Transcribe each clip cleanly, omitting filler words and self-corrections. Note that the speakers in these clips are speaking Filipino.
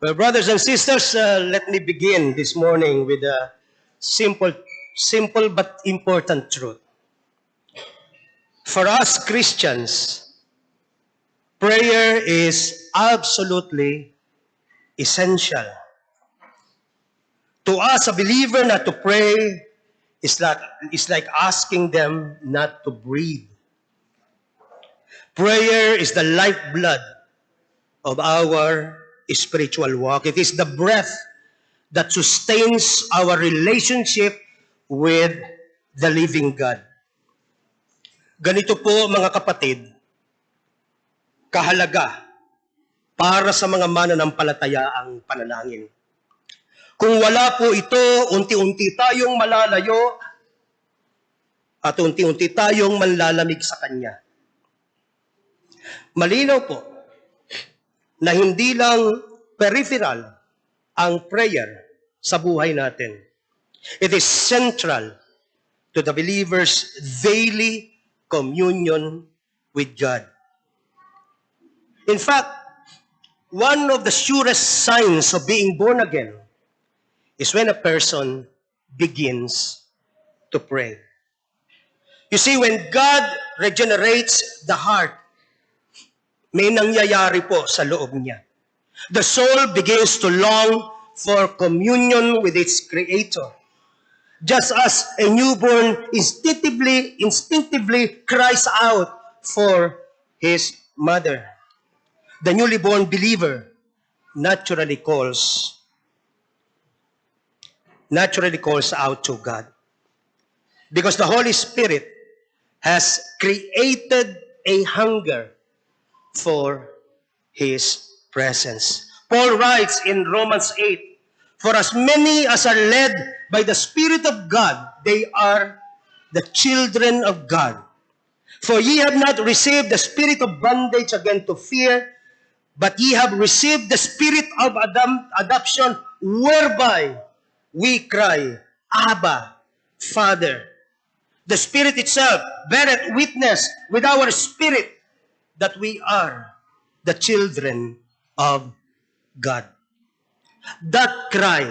Well, brothers and sisters, let me begin this morning with a simple but important truth. For us Christians, prayer is absolutely essential. To us, a believer not to pray is like asking them not to breathe. Prayer is the lifeblood of our spiritual walk. It is the breath that sustains our relationship with the living God. Ganito po mga kapatid, kahalaga para sa mga mananampalataya ang panalangin. Kung wala po ito, unti-unti tayong malalayo at unti-unti tayong manlalamig sa Kanya. Malinaw po na hindi lang peripheral ang prayer sa buhay natin. It is central to the believer's daily communion with God. In fact, one of the surest signs of being born again is when a person begins to pray. You see, when God regenerates the heart, may nangyayari po sa loob niya. The soul begins to long for communion with its Creator. Just as a newborn instinctively cries out for his mother, the newly born believer naturally calls out to God. Because the Holy Spirit has created a hunger for His presence. Paul writes in Romans 8, "For as many as are led by the Spirit of God, they are the children of God. For ye have not received the spirit of bondage again to fear, but ye have received the spirit of adoption, whereby we cry, Abba, Father. The Spirit itself beareth witness with our spirit that we are the children of God." That cry,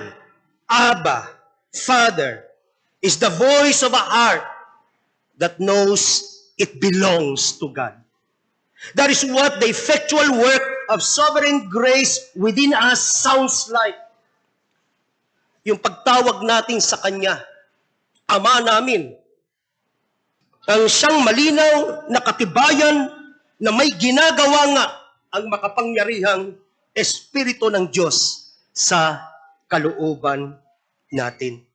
Abba, Father, is the voice of a heart that knows it belongs to God. That is what the effectual work of sovereign grace within us sounds like. Yung pagtawag natin sa Kanya, Ama namin, ang siyang malinaw na katibayan na may ginagawa nga ang makapangyarihang Espiritu ng Diyos sa kalooban natin.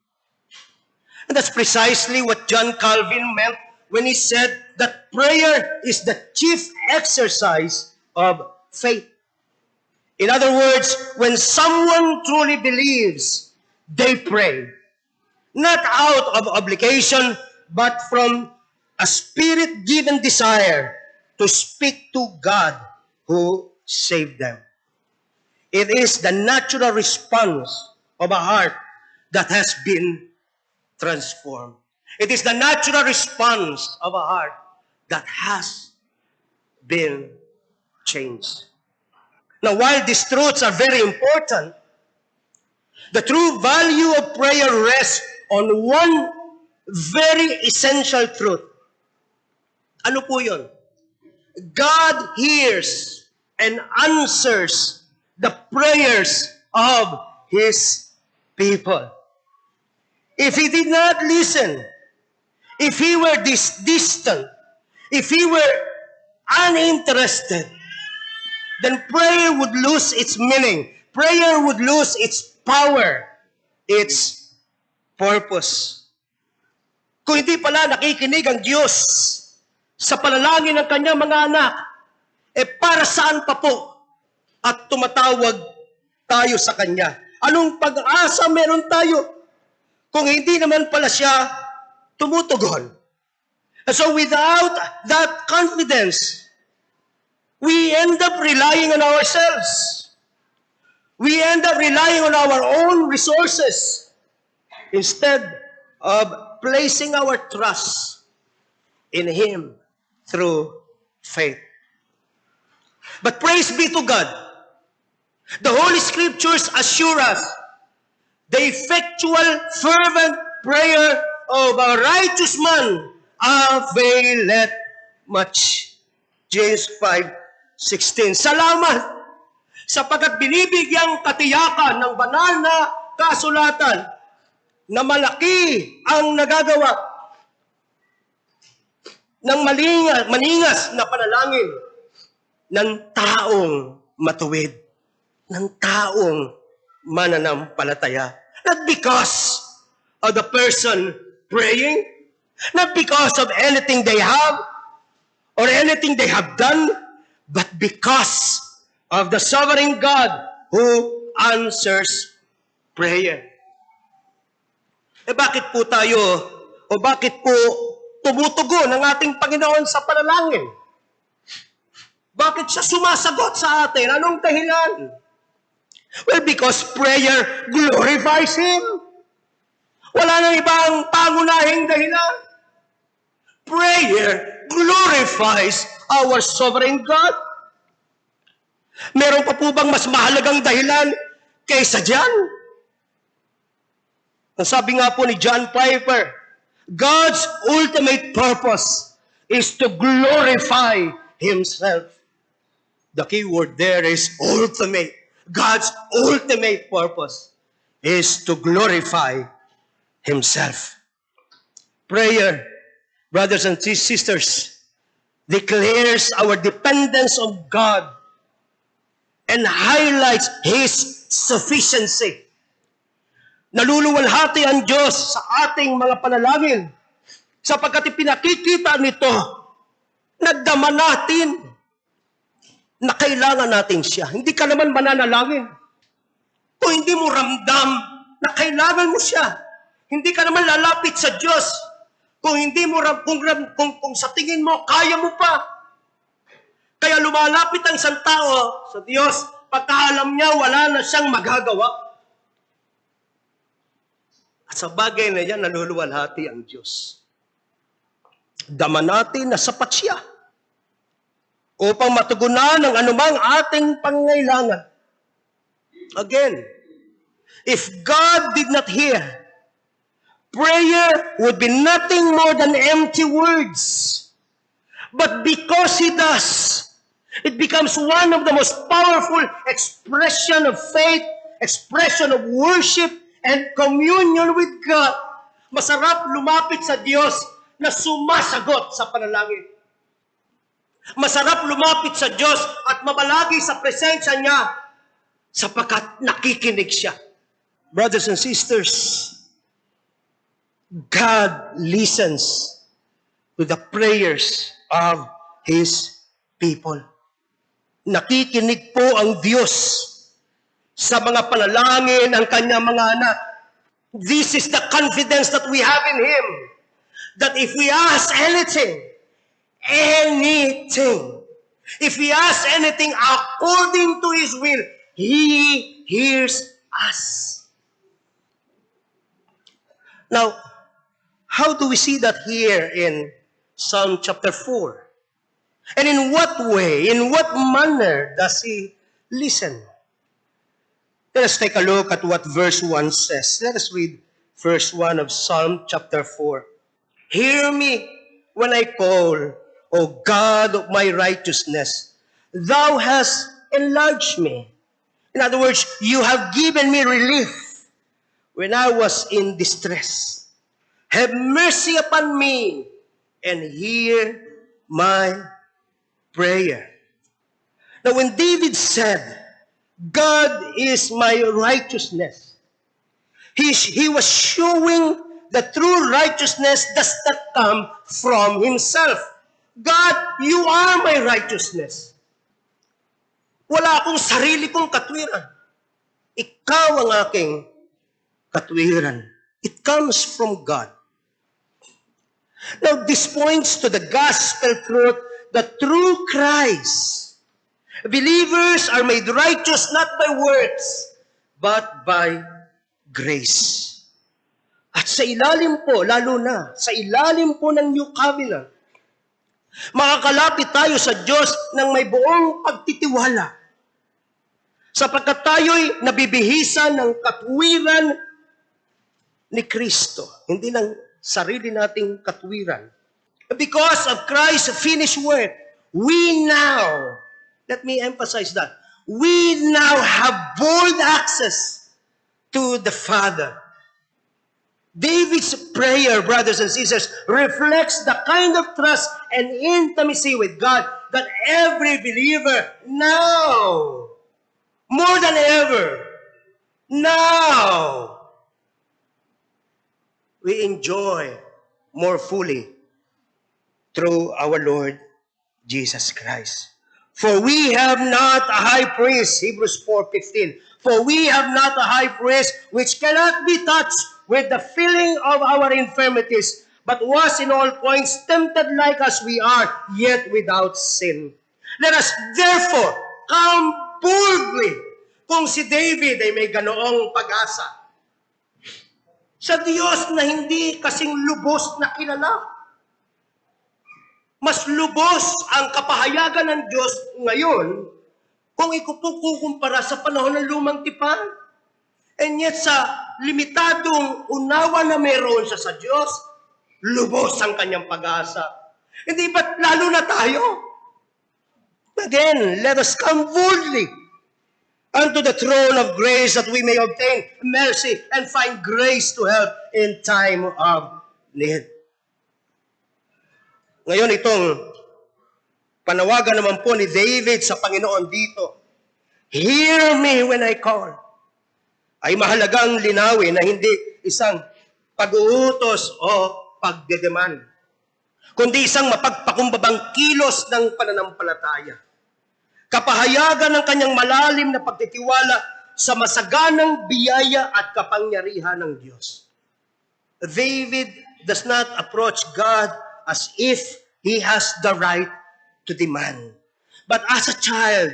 And that's precisely what John Calvin meant when he said that prayer is the chief exercise of faith. In other words, when someone truly believes, they pray. Not out of obligation, but from a spirit-given desire to speak to God who saved them. It is the natural response of a heart that has been transformed. It is the natural response of a heart that has been changed. Now, while these truths are very important, the true value of prayer rests on one very essential truth. Ano po yun? God hears and answers the prayers of His people. If He did not listen, if He were distant, if He were uninterested, then prayer would lose its meaning. Prayer would lose its power, its purpose. Kung hindi pala nakikinig ang Diyos sa panalangin ng Kanyang mga anak, para saan pa po at tumatawag tayo sa Kanya? Anong pag-asa meron tayo kung hindi naman pala siya tumutugon? And so without that confidence, we end up relying on ourselves. We end up relying on our own resources instead of placing our trust in Him through faith. But praise be to God, The Holy Scriptures assure us the effectual, fervent prayer of a righteous man availeth much. James 5:16. Salamat sapagkat binibigyang katiyakan ng banal na kasulatan na malaki ang nagagawa ng maningas na panalangin ng taong matuwid, ng taong mananampalataya. Not because of the person praying, not because of anything they have or anything they have done, but because of the sovereign God who answers prayer. Bakit po tayo o bakit po tumutugon ang ating Panginoon sa panalangin? Bakit siya sumasagot sa atin? Anong dahilan? Well, because prayer glorifies Him. Wala nang ibang pangunahing dahilan. Prayer glorifies our sovereign God. Meron pa po bang mas mahalagang dahilan kaysa dyan? Ang sabi nga po ni John Piper, God's ultimate purpose is to glorify Himself. The key word there is ultimate. God's ultimate purpose is to glorify Himself. Prayer, brothers and sisters, declares our dependence on God and highlights His sufficiency. Naluluwalhati ang Diyos sa ating mga panalangin sapagkat ipinakikita nito, nagdama natin na kailangan natin siya. Hindi ka naman mananalangin kung hindi mo ramdam na kailangan mo siya. Hindi ka naman lalapit sa Diyos kung hindi mo kung sa tingin mo kaya mo pa. Kaya lumalapit ang isang tao sa Diyos pagka alam niya wala na siyang magagawa. At sa bagay na yan, naluluwalhati ang Diyos. Dama natin na sapat siya upang matugunan ang anumang ating pangangailangan. Again, if God did not hear, prayer would be nothing more than empty words. But because He does, it becomes one of the most powerful expression of faith, expression of worship, and communion with God. Masarap lumapit sa Diyos na sumasagot sa panalangin. Masarap lumapit sa Diyos at mabalagi sa presensya niya sapagkat nakikinig siya. Brothers and sisters, God listens to the prayers of His people. Nakikinig po ang Diyos sa mga panalangin ng kanyang mga anak. This is the confidence that we have in Him. That if we ask anything, if we ask anything according to His will, He hears us. Now, how do we see that here in Psalm chapter 4? And in what way, in what manner does He listen? Let us take a look at what verse 1 says. Let us read verse 1 of Psalm chapter 4. Hear me when I call, O God of my righteousness. Thou hast enlarged me. In other words, you have given me relief when I was in distress. Have mercy upon me and hear my prayer. Now when David said, God is my righteousness, he was showing the true righteousness does not come from himself. God, you are my righteousness. Wala akong sarili kong katwiran. Ikaw ang aking katwiran. It comes from God. Now, this points to the gospel truth that through Christ, believers are made righteous not by works, but by grace. At sa ilalim po, lalo na, sa ilalim po ng New Covenant, makakalapit tayo sa Diyos ng may buong pagtitiwala. sapagkat tayo'y nabibihisan ng katwiran ni Kristo, hindi ng sarili nating katwiran. Because of Christ's finished work, we now, let me emphasize that, we now have bold access to the Father. David's prayer, brothers and sisters, reflects the kind of trust and intimacy with God that every believer now, more than ever, now, we enjoy more fully through our Lord Jesus Christ. For we have not a high priest, Hebrews 4:15. For we have not a high priest which cannot be touched with the feeling of our infirmities, but was in all points tempted like as we are, yet without sin. Let us therefore come boldly. Kung si David ay may ganoong pag-asa sa Diyos na hindi kasing lubos na kilala. Mas lubos ang kapahayagan ng Diyos ngayon kung ikukumpara sa panahon ng lumang tipan. And yet sa limitadong unawa na meron siya sa Diyos, lubos ang kanyang pag-asa. Hindi ba't lalo na tayo? Again, let us come boldly unto the throne of grace that we may obtain mercy and find grace to help in time of need. Ngayon itong panawagan naman po ni David sa Panginoon dito, hear me when I call, ay mahalagang linawin na hindi isang pag-uutos o pagdedeman, kundi isang mapagpakumbabang kilos ng pananampalataya. Kapahayagan ng kanyang malalim na pagtitiwala sa masaganang biyaya at kapangyarihan ng Diyos. David does not approach God as if he has the right to demand, but as a child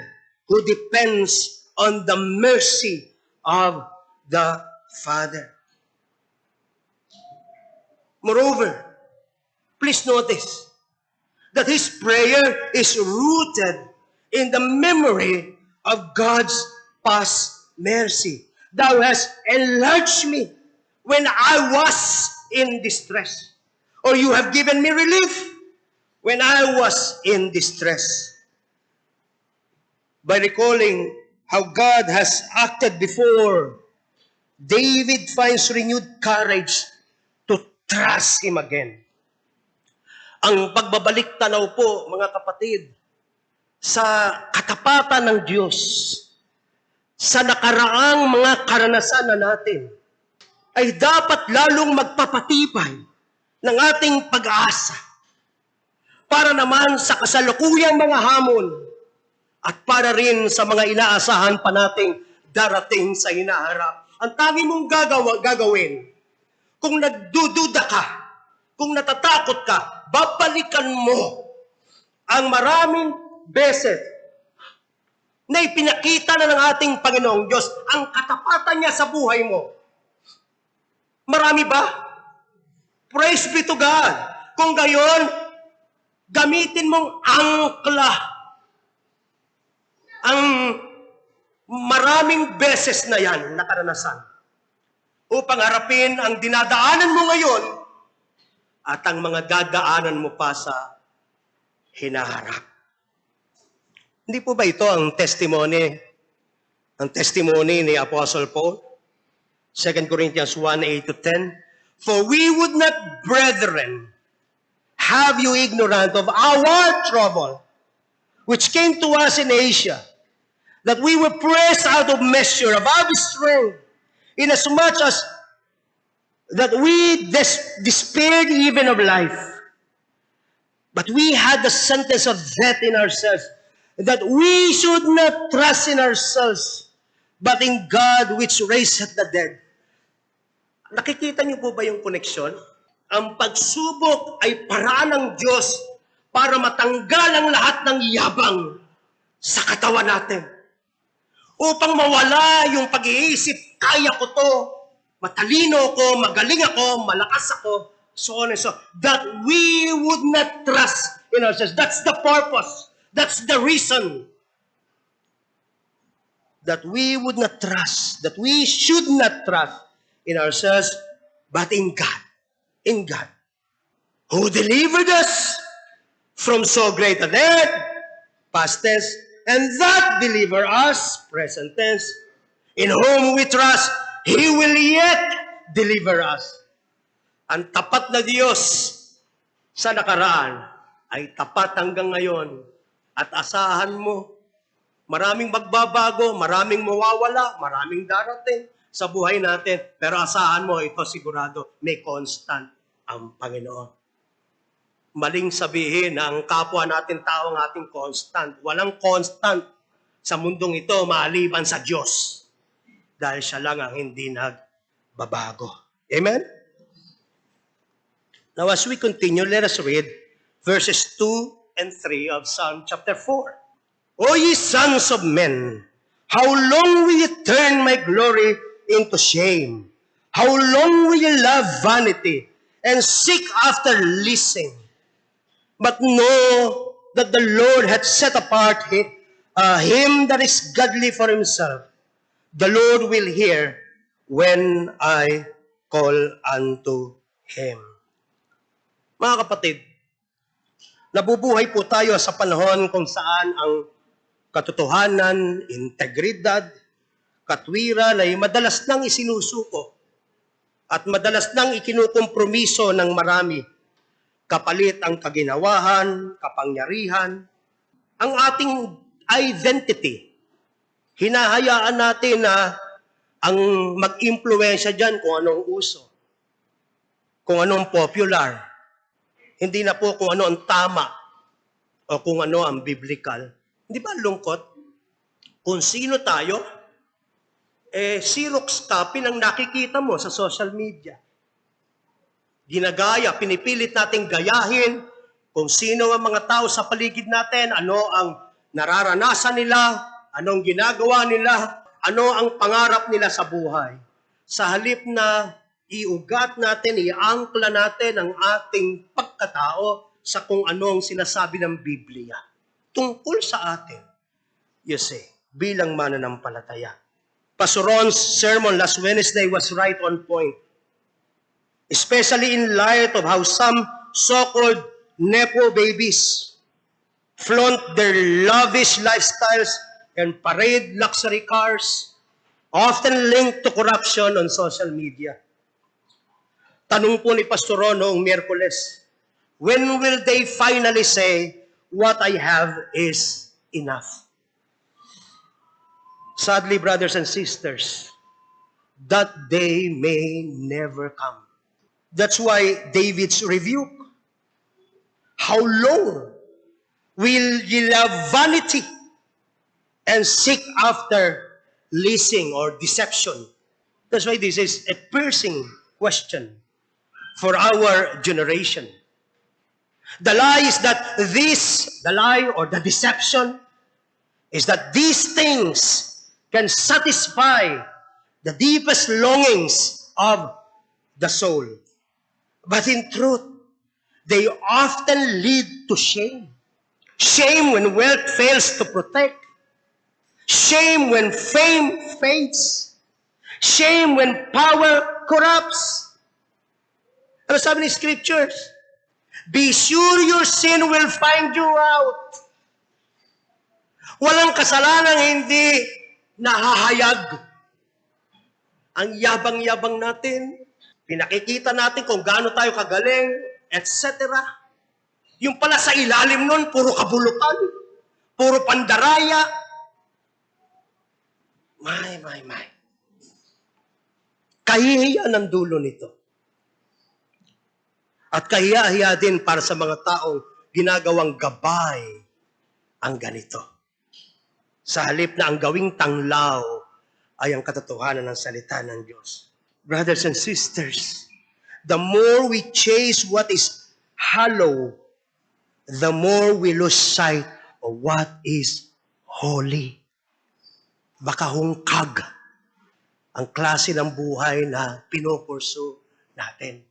who depends on the mercy of the Father. Moreover, please notice that his prayer is rooted in the memory of God's past mercy. Thou hast enlarged me when I was in distress. Or you have given me relief when I was in distress. By recalling how God has acted before, David finds renewed courage to trust Him again. Ang pagbabalik tanaw po, mga kapatid, sa katapatan ng Diyos, sa nakaraang mga karanasan na natin, ay dapat lalong magpapatibay ng ating pag-asa para naman sa kasalukuyang mga hamon at para rin sa mga inaasahan pa nating darating sa hinaharap. Ang tangi mong gagawin, kung nagdududa ka, kung natatakot ka, babalikan mo ang maraming beses na ipinakita na ng ating Panginoong Diyos ang katapatan niya sa buhay mo. Marami ba? Praise be to God. Kung gayon, gamitin mong angkla ang maraming beses na yan na karanasan upang harapin ang dinadaanan mo ngayon at ang mga dadaanan mo pa sa hinaharap. Hindi po ba ito ang testimony ni Apostle Paul? 2 Corinthians 1:8-10. For we would not, brethren, have you ignorant of our trouble, which came to us in Asia, that we were pressed out of measure above strength, inasmuch as that we despaired even of life. But we had the sentence of death in ourselves, that we should not trust in ourselves, but in God which raiseth the dead. Nakikita niyo po ba yung koneksyon? Ang pagsubok ay paraan ng Diyos para matanggal ang lahat ng yabang sa katawan natin. Upang mawala yung pag-iisip, kaya ko to, matalino ko, magaling ako, malakas ako, so on and so, that we would not trust in ourselves. That's the purpose. That's the reason that we would not trust, that we should not trust in ourselves, but in God. In God, who delivered us from so great a death, past tense, and that deliver us, present tense, in whom we trust, He will yet deliver us. Ang tapat na Diyos sa nakaraan ay tapat hanggang ngayon. At asahan mo, maraming magbabago, maraming mawawala, maraming darating sa buhay natin. Pero asahan mo, ito sigurado, may constant ang Panginoon. Maling sabihin na ang kapwa natin tao ang ating constant. Walang constant sa mundong ito maliban sa Diyos. Dahil siya lang ang hindi nagbabago. Amen? Now as we continue, let us read verses 2 and 3 of Psalm chapter 4. O ye sons of men, how long will ye turn my glory into shame? How long will ye love vanity and seek after leasing? But know that the Lord hath set apart him that is godly for himself. The Lord will hear when I call unto Him. Mga kapatid, nabubuhay po tayo sa panahon kung saan ang katotohanan, integridad, katwiran ay madalas nang isinusuko at madalas nang ikinukompromiso ng marami. Kapalit ang kaginawahan, kapangyarihan, ang ating identity. Hinahayaan natin na ang mag-impluwensya dyan kung anong uso, kung anong popular, hindi na po kung ano ang tama o kung ano ang biblical. Hindi ba lungkot? Kung sino tayo, Xerox copy ng nakikita mo sa social media. Ginagaya, pinipilit nating gayahin kung sino ang mga tao sa paligid natin, ano ang nararanasan nila, anong ginagawa nila, ano ang pangarap nila sa buhay. Sa halip na iugat natin, iangkla natin ang ating pagkatao sa kung anong sinasabi ng Biblia. Tungkol sa atin, you see, bilang mananampalataya. Pastor Ron's sermon last Wednesday was right on point. Especially in light of how some so-called nepo babies flaunt their lavish lifestyles and parade luxury cars, often linked to corruption on social media. Tanong po ni Pastor Ron noong Miyerkules, when will they finally say, what I have is enough? Sadly, brothers and sisters, that day may never come. That's why David's rebuke. How long will ye love vanity and seek after leasing or deception? That's why this is a piercing question for our generation. The lie is that the lie or the deception is that these things can satisfy the deepest longings of the soul. But in truth, they often lead to shame. Shame when wealth fails to protect. Shame when fame fades. Shame when power corrupts. Ano sabi ni Scriptures? Be sure your sin will find you out. Walang kasalanang hindi nahahayag. Ang yabang-yabang natin, pinakikita natin kung gaano tayo kagaling, etc. Yung pala sa ilalim nun, puro kabulukan, puro pandaraya. My. Kahihiyan ang dulo nito. At kahiya-hiya din para sa mga taong ginagawang gabay ang ganito. Sa halip na ang gawing tanglaw ay ang katotohanan ng salita ng Diyos. Brothers and sisters, the more we chase what is hollow, the more we lose sight of what is holy. Baka hungkag ang klase ng buhay na pinupursu natin.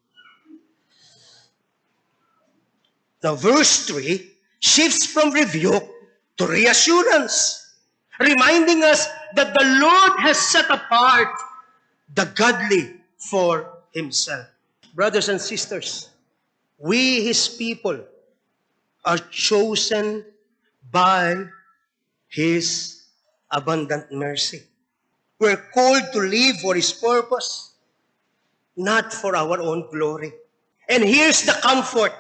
Now, verse 3 shifts from rebuke to reassurance. reminding us that the Lord has set apart the godly for Himself. Brothers and sisters, we, His people, are chosen by His abundant mercy. We're called to live for His purpose, not for our own glory. And here's the comfort.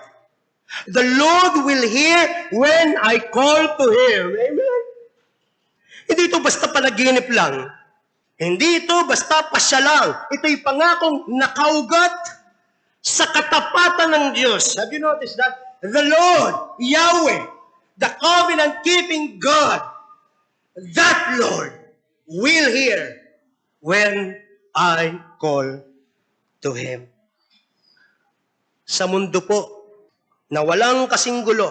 The Lord will hear when I call to Him. Amen? Hindi ito basta panaginip lang. Hindi ito basta pasya lang. Ito'y pangakong nakaugat sa katapatan ng Diyos. Have you noticed that? The Lord, Yahweh, the covenant-keeping God, that Lord will hear when I call to Him. Sa mundo po, na walang kasing gulo,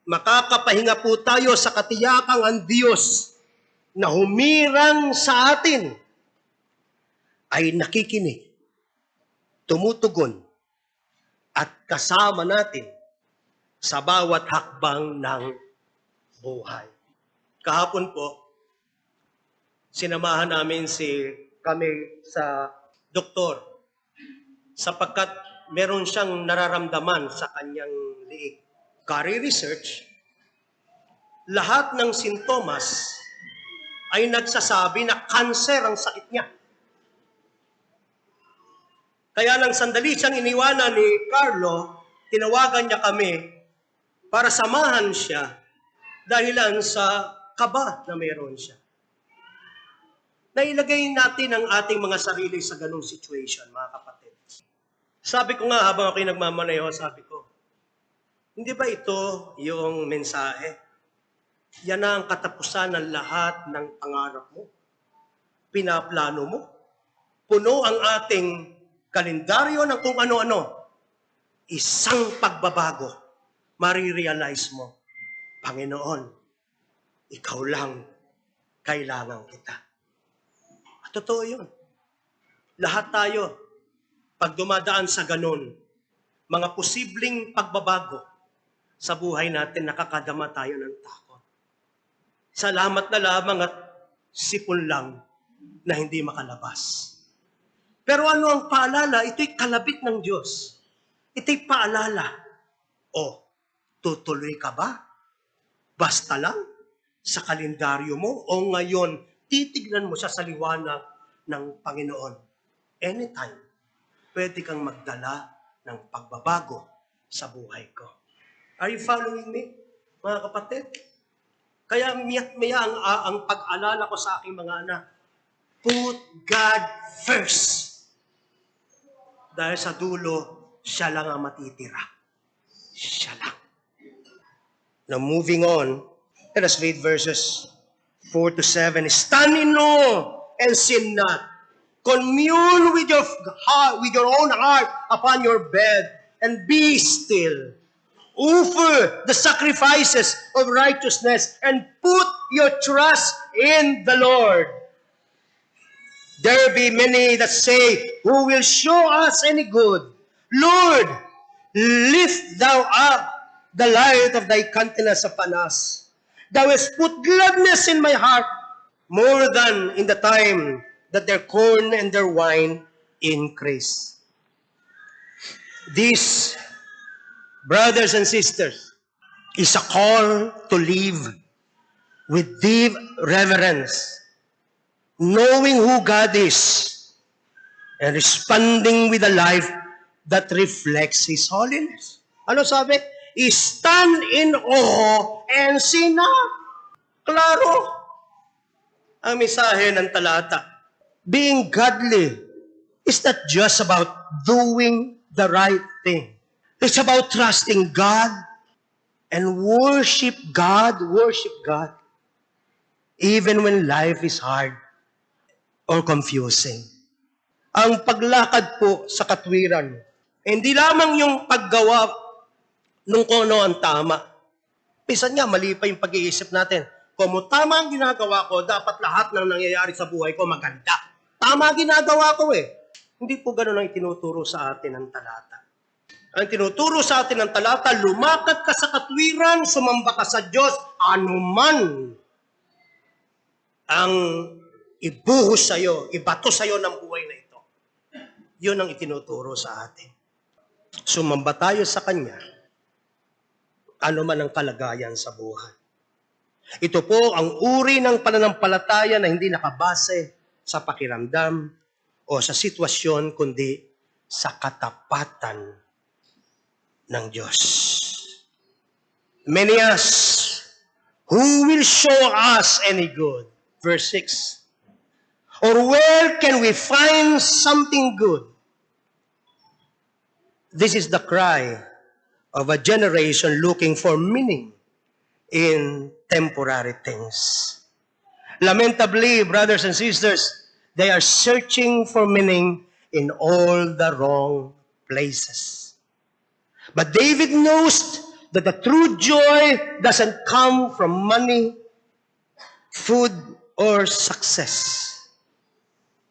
makakapahinga po tayo sa katiyakang ang Diyos na humirang sa atin ay nakikinig, tumutugon, at kasama natin sa bawat hakbang ng buhay. Kahapon po, sinamahan namin kami sa doktor sapagkat meron siyang nararamdaman sa kanyang liig. Kari research, lahat ng sintomas ay nagsasabi na cancer ang sakit niya. Kaya nang sandali siyang iniwanan ni Carlo, tinawagan niya kami para samahan siya dahilan sa kaba na meron siya. Nailagay natin ang ating mga sarili sa ganung situation, mga kapatid. Sabi ko nga, habang ako'y nagmamaneho, sabi ko, hindi ba ito yung mensahe? Yan na ang katapusan ng lahat ng pangarap mo. Pinaplano mo. Puno ang ating kalendaryo ng kung ano-ano. Isang pagbabago. Marirealize mo, Panginoon, Ikaw lang kailangan kita. At totoo yun. Lahat tayo, pag dumadaan sa ganun, mga posibleng pagbabago sa buhay natin, nakakadama tayo ng takot. Salamat na lamang at sipon lang na hindi makalabas. Pero ano ang paalala? Ito'y kalabit ng Diyos. Ito'y paalala. O, tutuloy ka ba? Basta lang sa kalendaryo mo o ngayon titignan mo siya sa liwanag ng Panginoon. Anytime, pwede kang magdala ng pagbabago sa buhay ko. Are you following me, mga kapatid? Kaya miyak-maya ang pag-alala ko sa aking mga anak, put God first. Dahil sa dulo, siya lang ang matitira. Siya lang. Now moving on, let us read verses 4 to 7. Stand in awe and sin not. Commune with your heart, with your own heart upon your bed, and be still. Offer the sacrifices of righteousness and put your trust in the Lord. There be many that say, who will show us any good? Lord, lift thou up the light of thy countenance upon us. Thou hast put gladness in my heart more than in the time that their corn and their wine increase. This, brothers and sisters, is a call to live with deep reverence, knowing who God is, and responding with a life that reflects His holiness. Ano sabi? Stand in awe and sin not. Klaro ang mensahe ng talata. Being godly is not just about doing the right thing. It's about trusting God and worship God, even when life is hard or confusing. Ang paglakad po sa katwiran, hindi lamang yung paggawa nung kung ano ang tama. Pisan nga, mali pa yung pag-iisip natin. Kung tama ang ginagawa ko, dapat lahat ng nangyayari sa buhay ko maganda. Tama ang ginagawa ko eh. Hindi po ganun ang itinuturo sa atin ng talata. Ang tinuturo sa atin ng talata, lumakad ka sa katwiran, sumamba ka sa Diyos, anuman ang ibuhos sa'yo, ibato sa'yo ng buhay na ito. Yun ang itinuturo sa atin. Sumamba tayo sa Kanya, ano man ang kalagayan sa buhay. Ito po ang uri ng pananampalataya na hindi nakabase sa pakiramdam o sa sitwasyon, kundi sa katapatan ng Diyos. Many ask, who will show us any good? Verse 6. Or where can we find something good? This is the cry of a generation looking for meaning in temporary things. Lamentably, brothers and sisters, they are searching for meaning in all the wrong places. But David knows that the true joy doesn't come from money, food, or success.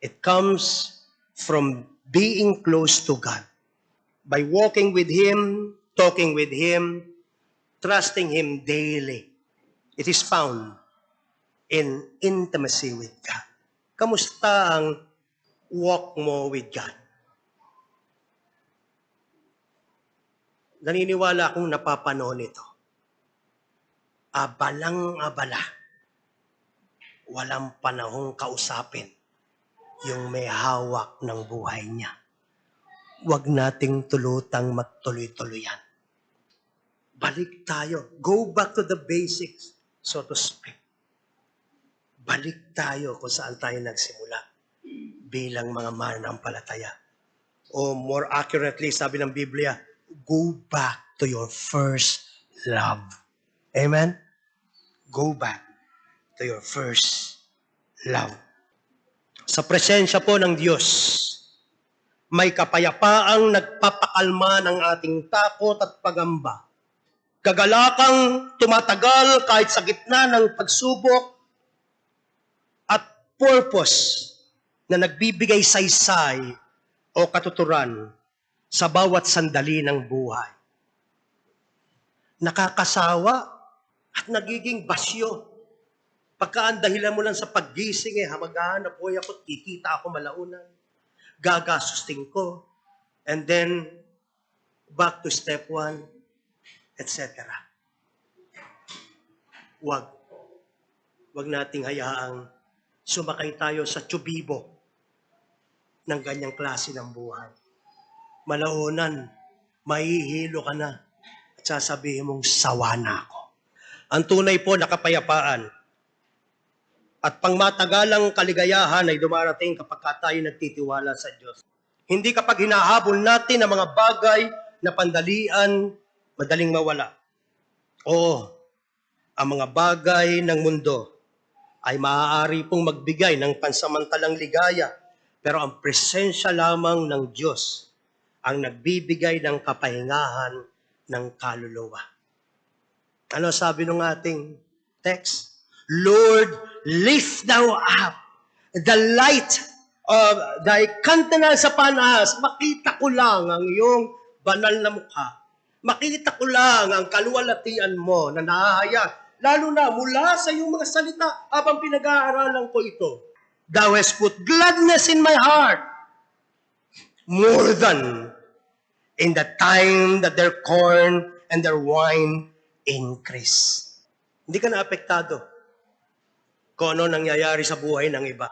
It comes from being close to God. By walking with Him, talking with Him, trusting Him daily. It is found in intimacy with God. Kamusta ang walk mo with God? Naniniwala akong napapanood ito. Abalang-abala. Walang panahong kausapin yung may hawak ng buhay niya. Huwag nating tulutang magtuloy-tuloyan. Balik tayo. Go back to the basics, so to speak. Balik tayo kung saan tayo nagsimula bilang mga mananampalataya. O more accurately, sabi ng Biblia, go back to your first love. Amen? Go back to your first love. Sa presensya po ng Diyos, may kapayapaang nagpapakalma ng ating takot at pagamba. Kagalakang tumatagal kahit sa gitna ng pagsubok at purpose na nagbibigay saysay o katuturan sa bawat sandali ng buhay. Nakakasawa at nagiging basyo. Pagka ang dahilan mo lang sa paggising, maghahanap buhay ako, kikita ako malaunan, gagasustin ko, and then back to step 1, etc. Wag nating hayaang sumakay tayo sa tsubibo ng ganyang klase ng buhay. Malaunan, mahihilo ka na at sasabihin mong sawa na ako. Ang tunay po na kapayapaan at pangmatagalang kaligayahan ay dumarating kapag tayo nagtitiwala sa Diyos. Hindi kapag hinahabol natin ang mga bagay na pandalian, madaling mawala. Oo, ang mga bagay ng mundo ay maaari pong magbigay ng pansamantalang ligaya, pero ang presensya lamang ng Diyos ang nagbibigay ng kapahingahan ng kaluluwa. Ano sabi ng ating text? Lord, lift thou up the light of thy countenance upon us. Makita ko lang ang iyong banal na mukha. Makita ko lang ang kaluwalhatian mo na nahahayag, lalo na mula sa iyong mga salita habang pinag-aaralan ko ito. Thou hast put gladness in my heart more than in the time that their corn and their wine increase. Hindi ka naapektado kung ano nangyayari sa buhay ng iba.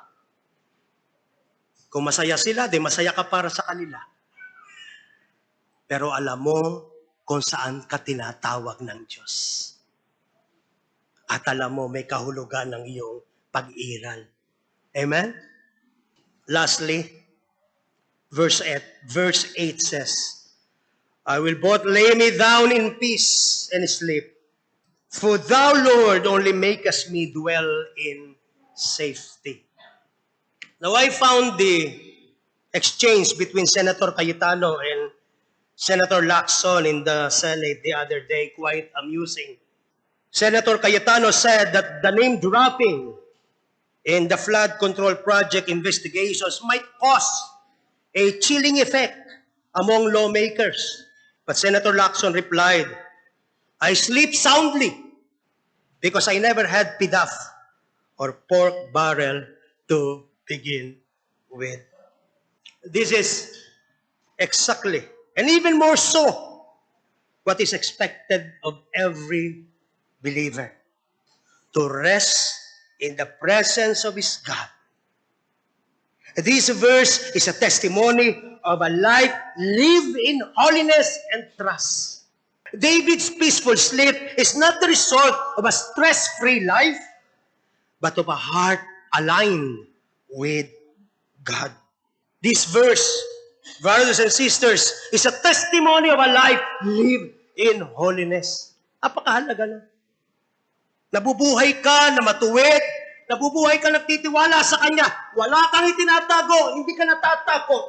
Kung masaya sila, di masaya ka para sa kanila. Pero alam mo kung saan ka tinatawag ng Diyos. At alam mo, may kahulugan ng iyong pag-iral. Amen? Lastly, verse 8 says, I will both lay me down in peace and sleep. For thou, Lord, only makest me dwell in safety. Now, I found the exchange between Senator Cayetano and Senator Lacson in the Senate the other day quite amusing. Senator Cayetano said that the name dropping in the flood control project investigations might cause a chilling effect among lawmakers. But Senator Lacson replied, I sleep soundly because I never had PDAF or pork barrel to begin with. This is exactly, and even more so, what is expected of every believer. To rest in the presence of his God. This verse is a testimony of a life lived in holiness and trust. David's peaceful sleep is not the result of a stress-free life, but of a heart aligned with God. This verse, brothers and sisters, is a testimony of a life lived in holiness. Napakahalaga na. Nabubuhay ka na matuwid, nabubuhay ka nagtitiwala sa Kanya, wala kang itinatago, hindi ka natatakot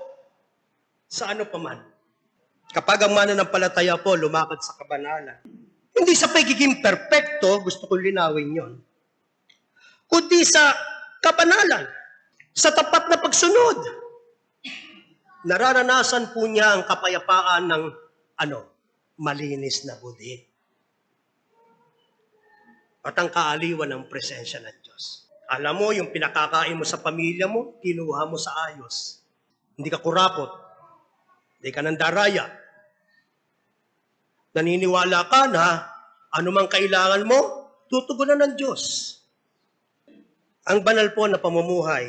sa ano paman. Kapag ang mananampalataya po lumakad sa kabanalan, hindi sa pagiging perpekto, gusto kong linawin yon, kundi sa kabanalan, sa tapat na pagsunod. Nararanasan po niya ang kapayapaan ng malinis na budhi. At ang kaaliwan ng presensya ng Diyos. Alam mo, yung pinakakain mo sa pamilya mo, kinuha mo sa ayos. Hindi ka kurapot. Hindi ka nandaraya. Naniniwala ka na anumang kailangan mo, tutugunan ng Diyos. Ang banal po na pamumuhay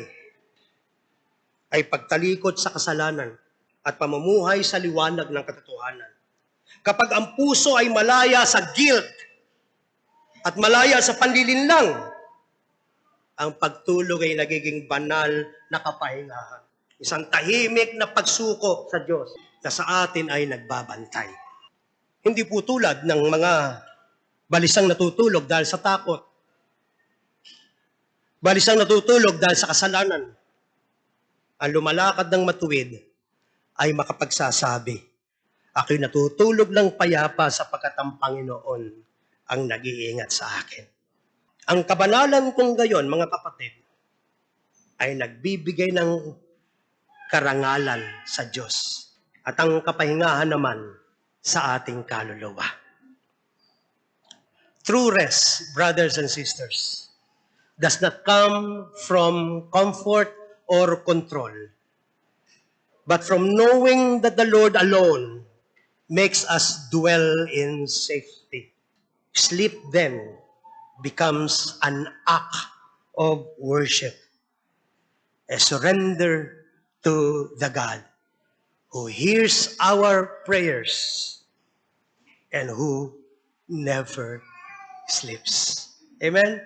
ay pagtalikod sa kasalanan at pamumuhay sa liwanag ng katotohanan. Kapag ang puso ay malaya sa guilt at malaya sa panlilinlang, ang pagtulog ay nagiging banal na kapahingahan. Isang tahimik na pagsuko sa Diyos na sa atin ay nagbabantay. Hindi po tulad ng mga balisang natutulog dahil sa takot. Balisang natutulog dahil sa kasalanan. Ang lumalakad ng matuwid ay makapagsasabi, ako'y natutulog ng payapa sapagkat ang Panginoon ang nag-iingat sa akin. Ang kabanalan kong gayon, mga kapatid, ay nagbibigay ng karangalan sa Diyos at ang kapahingahan naman sa ating kaluluwa. True rest, brothers and sisters, does not come from comfort or control, but from knowing that the Lord alone makes us dwell in safety. Sleep then becomes an act of worship, a surrender to the God who hears our prayers and who never sleeps. Amen?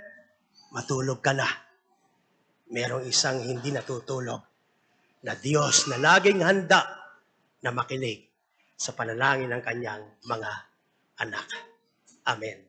Matulog ka na. Merong isang hindi natutulog na Diyos na laging handa na makinig sa panalangin ng kanyang mga anak. Amen.